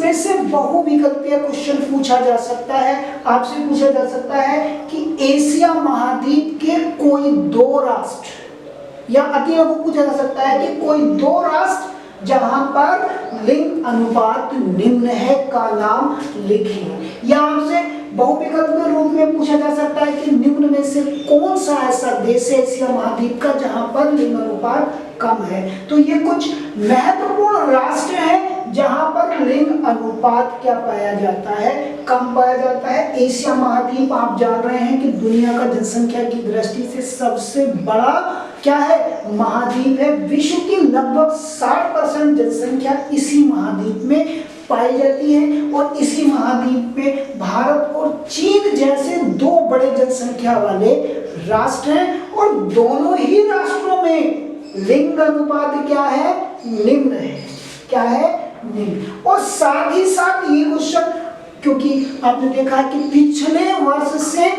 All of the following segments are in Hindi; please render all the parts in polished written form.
इसमें से बहुविकल्पीय क्वेश्चन पूछा जा सकता है, आपसे पूछा जा सकता है कि एशिया महाद्वीप के कोई दो राष्ट्र, या अति लघु पूछा जा सकता है कि कोई दो राष्ट्र जहां पर लिंग अनुपात निम्न है का नाम लिखिए। या आपसे बहुविकल्प के रूप में पूछा जा सकता है कि निम्न में से कौन सा ऐसा देश है एशिया महाद्वीप का जहां पर लिंग अनुपात कम है। तो ये कुछ महत्वपूर्ण राष्ट्र हैं जहां पर लिंग अनुपात क्या पाया जाता है, कम पाया जाता है। एशिया महाद्वीप आप जान रहे हैं कि दुनिया का जनसंख्या की दृष्टि से सबसे बड़ा क्या है, महाद्वीप है। विश्व की लगभग 60% जनसंख्या इसी महाद्वीप में पाई जाती है और इसी महाद्वीप में भारत और चीन जैसे दो बड़े जनसंख्या वाले राष्ट्र हैं और दोनों ही राष्ट्रों में लिंग अनुपात क्या है, निम्न है। क्या है, निम्न। और साथ ही साथ ये क्वेश्चन, क्योंकि आपने देखा कि पिछले वर्ष से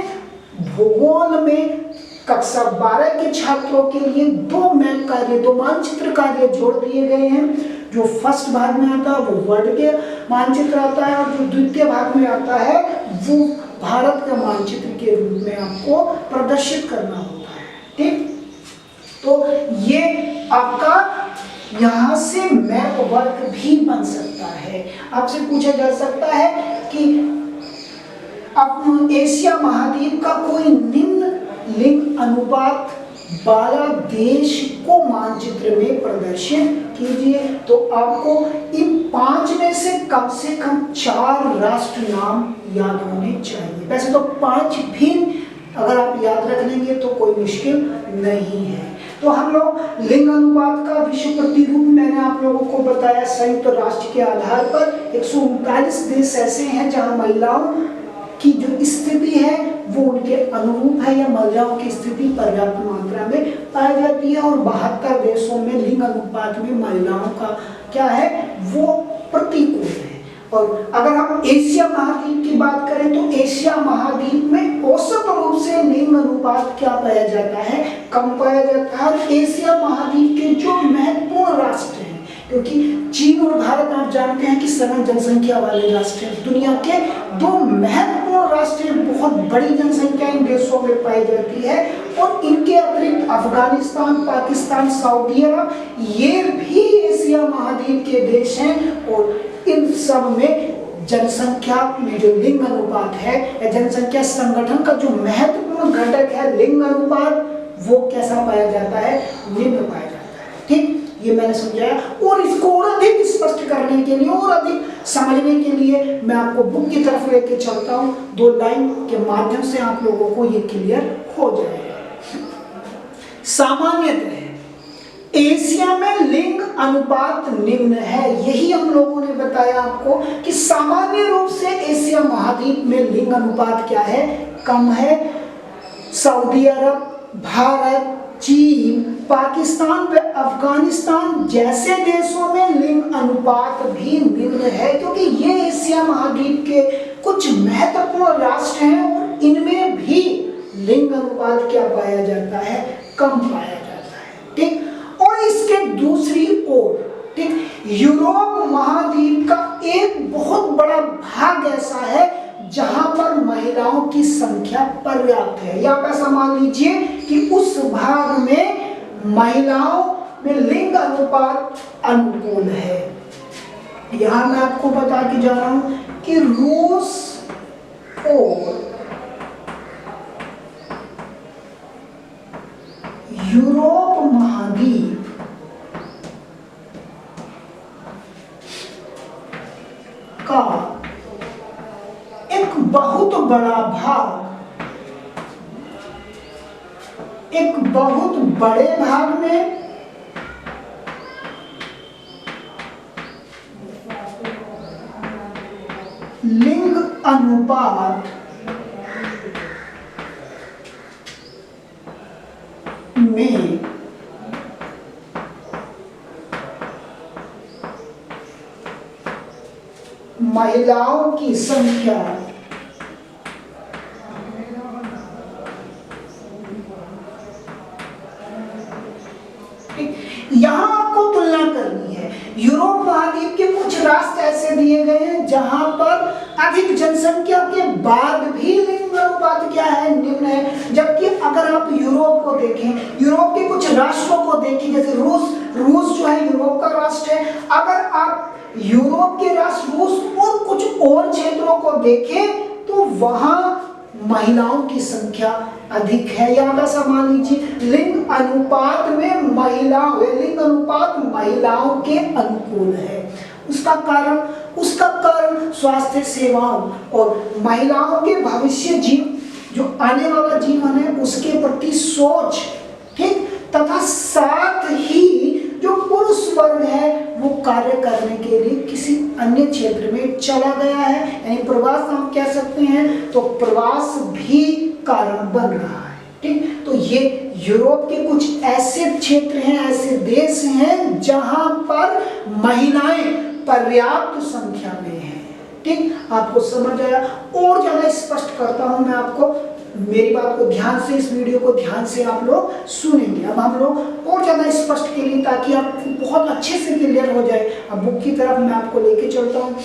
भूगोल में कक्षा 12 के छात्रों के लिए दो मैप कार्य, दो मानचित्र कार्य जोड़ दिए गए हैं। जो फर्स्ट भाग में आता है वो वर्ल्ड के मानचित्र आता है और जो द्वितीय भाग में आता है वो भारत का मानचित्र के रूप में आपको प्रदर्शित करना होता है। ठीक, तो ये आपका यहाँ से मैप वर्क भी बन सकता है। आपसे पूछा जा सकता है कि अब एशिया महाद्वीप का कोई निम्न लिंग अनुपात वाला देश को मानचित्र में प्रदर्शित कीजिए। तो आपको इन 5 में से कम 4 राष्ट्र नाम याद होने चाहिए। वैसे तो 5 भी अगर आप याद रख लेंगे तो कोई मुश्किल नहीं है। तो हम लोग लिंग अनुपात का विश्व प्रतिरूप मैंने आप लोगों को बताया। संयुक्त राष्ट्र के आधार पर 139 देश ऐसे हैं जहां महिलाओं की जो स्थिति है वो उनके अनुरूप है या महिलाओं की स्थिति पर्याप्त मात्रा में पाई जाती है और 72 देशों में लिंग अनुपात में महिलाओं का क्या है, वो प्रतिकूल है। और अगर हम एशिया महाद्वीप की बात करें तो एशिया महाद्वीप में औसत रूप से लिंग अनुपात क्या पाया जाता है, कम पाया जाता है। और एशिया महाद्वीप के जो महत्वपूर्ण राष्ट्र हैं, क्योंकि चीन और भारत आप जानते हैं कि सघन जनसंख्या वाले राष्ट्र हैं, दुनिया के दो महत्वपूर्ण राष्ट्र, बहुत बड़ी जनसंख्या इन देशों में पाई जाती है। और इनके अतिरिक्त अफगानिस्तान, पाकिस्तान, सऊदी अरब, ये भी एशिया महाद्वीप के देश हैं। और इन सब में जनसंख्या में जो लिंग अनुपात है या जनसंख्या संगठन का जो महत्वपूर्ण घटक है लिंग अनुपात, वो कैसा पाया जाता है, निम्न पाया जाता है। ठीक, ये मैंने समझाया। और इसको और अधिक स्पष्ट करने के लिए और अधिक समझने के लिए मैं आपको बुक की तरफ लेके चलता हूँ। 2 लाइन के माध्यम से आप लोगों को ये क्लियर हो जाएगा। सामान्यतः एशिया में लिंग अनुपात निम्न है, यही हम लोगों ने बताया आपको कि सामान्य रूप से एशिया महाद्वीप में लिंग अनुपात क्या है, कम है। सऊदी अरब, भारत, चीन, पाकिस्तान व अफगानिस्तान जैसे देशों में लिंग अनुपात भी निम्न है, क्योंकि ये एशिया महाद्वीप के कुछ महत्वपूर्ण राष्ट्र हैं और इनमें भी लिंग अनुपात क्या पाया जाता है, कम पाया जाता है। ठीक, और इसके दूसरी ओर ठीक यूरोप महाद्वीप का एक बहुत बड़ा भाग ऐसा है जहां पर महिलाओं की संख्या पर्याप्त है। या आप ऐसा मान लीजिए कि उस भाग में महिलाओं में लिंग अनुपात अनुकूल है। यहां मैं आपको बता के जा रहा हूं कि रूस और यूरोप महाद्वीप का एक बहुत बड़ा भाग, एक बहुत बड़े भाग में लिंग अनुपात में महिलाओं की संख्या यहां आपको तुलना करनी है। यूरोप महाद्वीप के कुछ राष्ट्र ऐसे दिए गए हैं जहां पर अधिक जनसंख्या के बाद भी लिंग अनुपात क्या है, निम्न है। जबकि अगर आप यूरोप को देखें, यूरोप के कुछ राष्ट्रों को देखें, जैसे रूस जो है यूरोप का राष्ट्र है, अगर आप यूरोप के राष्ट्र रूस और कुछ और क्षेत्रों को देखें तो वहां महिलाओं की संख्या अधिक है। याद ऐसा मान लीजिए लिंग अनुपात में लिंग अनुपात महिलाओं के अनुकूल है। उसका कारण स्वास्थ्य सेवाओं और महिलाओं के भविष्य जो आने वाला जीवन है उसके प्रति सोच, ठीक, तथा साथ ही जो पुरुष वर्ग है वो कार्य करने के लिए किसी अन्य क्षेत्र में चला गया है, यानी प्रवास हम कह सकते हैं, तो प्रवास भी कारण बन रहा है, ठीक। तो ये यूरोप के कुछ ऐसे क्षेत्र हैं, ऐसे देश हैं जहां पर महिलाएं पर्याप्त संख्या में हैं, ठीक। आपको समझ आया? और ज्यादा स्पष्ट करता हूं मैं आपको, मेरी बात को ध्यान से, इस वीडियो को ध्यान से आप लोग सुनेंगे। अब हम लोग और ज्यादा स्पष्ट के लिए, ताकि आपको बहुत अच्छे से क्लियर हो जाए, अब बुक की तरफ मैं आपको लेके चलता हूँ।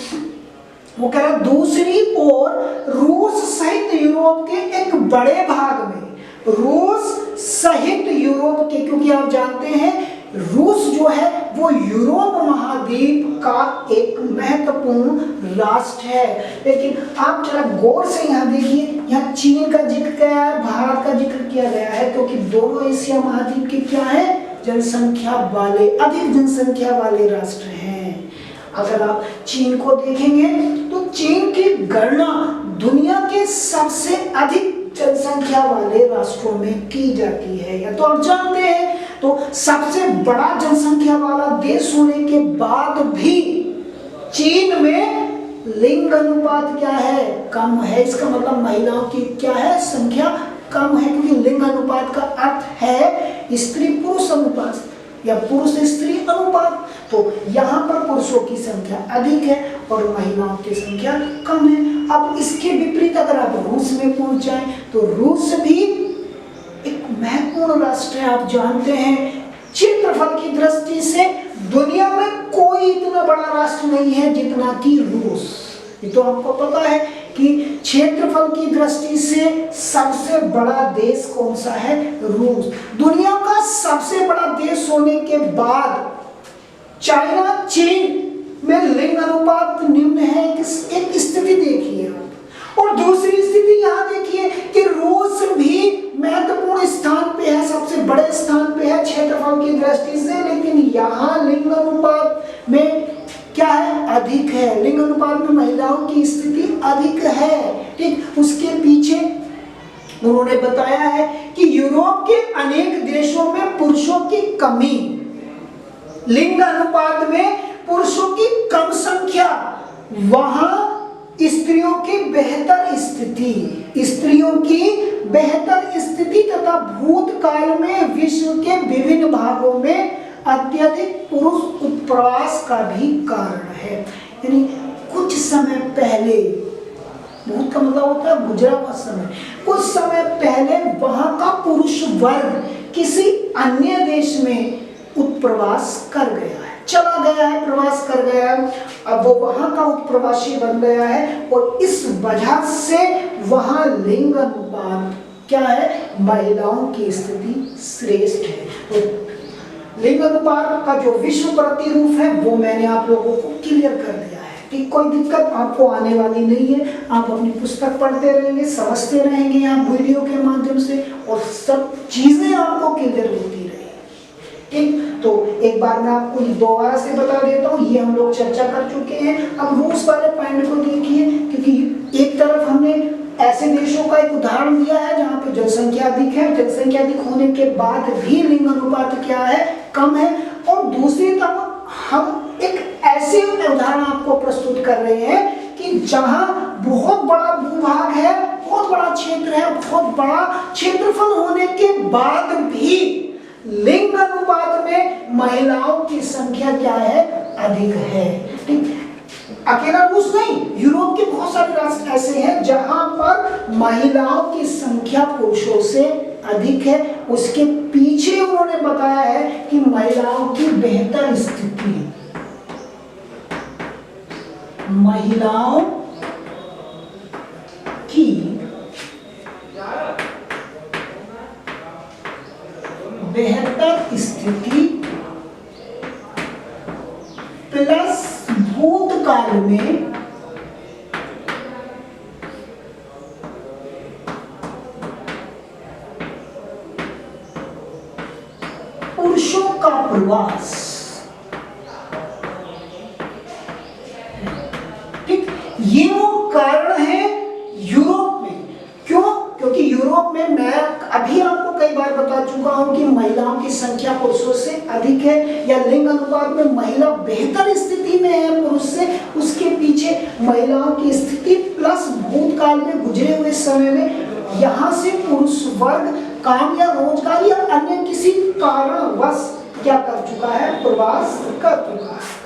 वो कह रहा दूसरी ओर रूस सहित यूरोप के एक बड़े भाग में, रूस सहित यूरोप के, क्योंकि आप जानते हैं रूस जो है वो यूरोप महाद्वीप का एक महत्वपूर्ण राष्ट्र है। लेकिन आप जरा गौर से यहाँ देखिए, यहाँ चीन का जिक्र किया है, भारत का जिक्र किया गया है, क्योंकि दोनों एशिया महाद्वीप के क्या है, जनसंख्या वाले, अधिक जनसंख्या वाले राष्ट्र हैं। अगर आप चीन को देखेंगे तो चीन की गणना दुनिया के सबसे अधिक जनसंख्या वाले राष्ट्रों में की जाती है, या तो आप जानते हैं। तो सबसे बड़ा जनसंख्या वाला देश होने के बाद भी चीन में लिंग अनुपात क्या है, कम है। इसका मतलब महिलाओं की क्या है, संख्या कम है, क्योंकि लिंग अनुपात का अर्थ है स्त्री पुरुष अनुपात या पुरुष स्त्री अनुपात। तो यहाँ पर पुरुषों की संख्या अधिक है और महिलाओं की संख्या कम है। अब इसके विपरीत अगर आप रूस में पहुंच जाएं तो रूस भी एक महत्वपूर्ण राष्ट्र है। आप जानते हैं क्षेत्रफल की दृष्टि से दुनिया में कोई इतना बड़ा राष्ट्र नहीं है जितना कि रूस। ये तो आपको पता है कि क्षेत्रफल की दृष्टि से सबसे बड़ा देश कौन सा है, रूस। दुनिया का सबसे बड़ा देश होने के बाद चाइना, चीन में लिंग अनुपात निम्न है। एक स्थिति देखिए आप, और दूसरी स्थिति यहाँ देखिए कि रूस भी महत्वपूर्ण स्थान पे है, सबसे बड़े स्थान पे है क्षेत्रफल की दृष्टि से, लेकिन यहाँ लिंग अनुपात में क्या है, अधिक है। लिंग अनुपात में महिलाओं की स्थिति अधिक है, ठीक। उसके पीछे उन्होंने बताया है कि यूरोप के अनेक देशों में पुरुषों की कमी, लिंग अनुपात में पुरुषों की कम संख्या, वहां स्त्रियों की बेहतर स्थिति तथा भूतकाल में विश्व के विभिन्न भागों में अत्यधिक पुरुष उत्प्रवास का भी कारण है। यानी कुछ समय पहले, भूत का मतलब होता है गुजरा हुआ समय, कुछ समय पहले वहां का पुरुष वर्ग किसी अन्य देश में उत्प्रवास कर गया है, चला गया है, प्रवास कर गया है। अब वो वहां का उत्प्रवासी बन गया है और इस वजह से वहां लिंग अनुपात क्या है, महिलाओं की स्थिति श्रेष्ठ है। तो लिंग अनुपात का जो विश्व प्रतिरूप है वो मैंने आप लोगों को क्लियर कर दिया है, ठीक। कोई दिक्कत आपको आने वाली नहीं है। आप अपनी पुस्तक पढ़ते रहेंगे, समझते रहेंगे आप वीडियो के माध्यम से, और सब चीजें आपको क्लियर होती रहेगी, ठीक। तो एक बार मैं आपको दोबारा से बता देता हूँ, ये हम लोग चर्चा कर चुके हैं। अब रूस वाले पॉइंट को देखिए, क्योंकि एक तरफ हमने ऐसे देशों का एक उदाहरण दिया है जहाँ पे जनसंख्या अधिक है, जनसंख्या अधिक होने के बाद भी लिंग अनुपात क्या है, कम है, और दूसरी तरफ हम एक ऐसे उदाहरण आपको प्रस्तुत कर रहे हैं कि जहाँ बहुत बड़ा भूभाग है, बहुत बड़ा क्षेत्र है, बहुत बड़ा क्षेत्रफल होने के बाद भी लिंग अनुपात में महिलाओं की संख्या क्या है, अधिक है, ठीक। अकेला रूस नहीं, यूरोप के बहुत सारे राष्ट्र ऐसे हैं जहां पर महिलाओं की संख्या पुरुषों से अधिक है। उसके पीछे उन्होंने बताया है कि महिलाओं की बेहतर स्थिति है। महिलाओं की बेहतर स्थिति प्लस भूतकाल में पुरुषों का प्रवास। ठीक, ये वो कारण है यूरोप में। क्यों? क्योंकि यूरोप में मैं अभी आपको कई बार बता चुका हूं कि महिलाओं की संख्या पुरुषों से अधिक है, या लिंग अनुपात में महिला बेहतर स्थिति में है पुरुष से। उसके पीछे महिलाओं की स्थिति प्लस भूतकाल में गुजरे हुए समय में यहां से पुरुष वर्ग काम या रोजगार या अन्य किसी कारणवश क्या कर चुका है, प्रवास कर चुका है।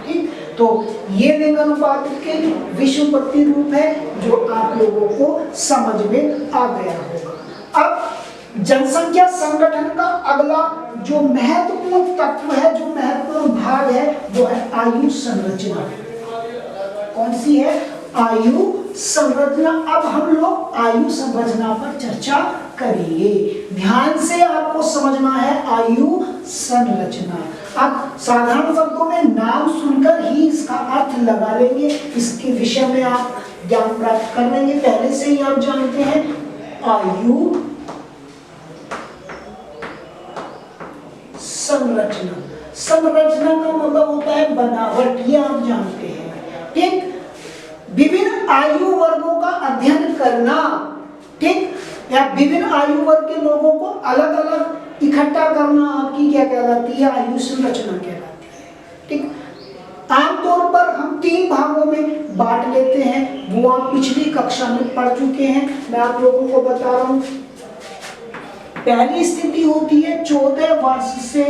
ठीक, तो ये लिंग अनुपात के विश्व प्रतिरूप है जो आप लोगों को समझ में आ गया होगा। अब जनसंख्या संगठन का अगला जो महत्वपूर्ण तत्व है, जो महत्वपूर्ण भाग है, वो है आयु संरचना। कौन सी है? आयु संरचना। अब हम लोग आयु संरचना पर चर्चा करेंगे। ध्यान से आपको समझना है आयु संरचना। अब साधारण शब्दों में नाम सुनकर ही इसका अर्थ लगा लेंगे, इसके विषय में आप ज्ञान प्राप्त कर लेंगे, पहले से ही आप जानते हैं। आयु संरचना, संरचना का मतलब होता है बनावट, ये आप जानते हैं। ठीक, विभिन्न आयु वर्गों का अध्ययन करना, ठीक, या विभिन्न आयु वर्ग के लोगों को अलग अलग इकट्ठा करना आपकी क्या कहलाती है? आयु संरचना कहलाती है। ठीक, आमतौर पर हम 3 भागों में बांट लेते हैं, वो आप पिछली कक्षा में पढ़ चुके हैं, मैं आप लोगों को बता रहा हूं। पहली स्थिति होती है 14 वर्ष से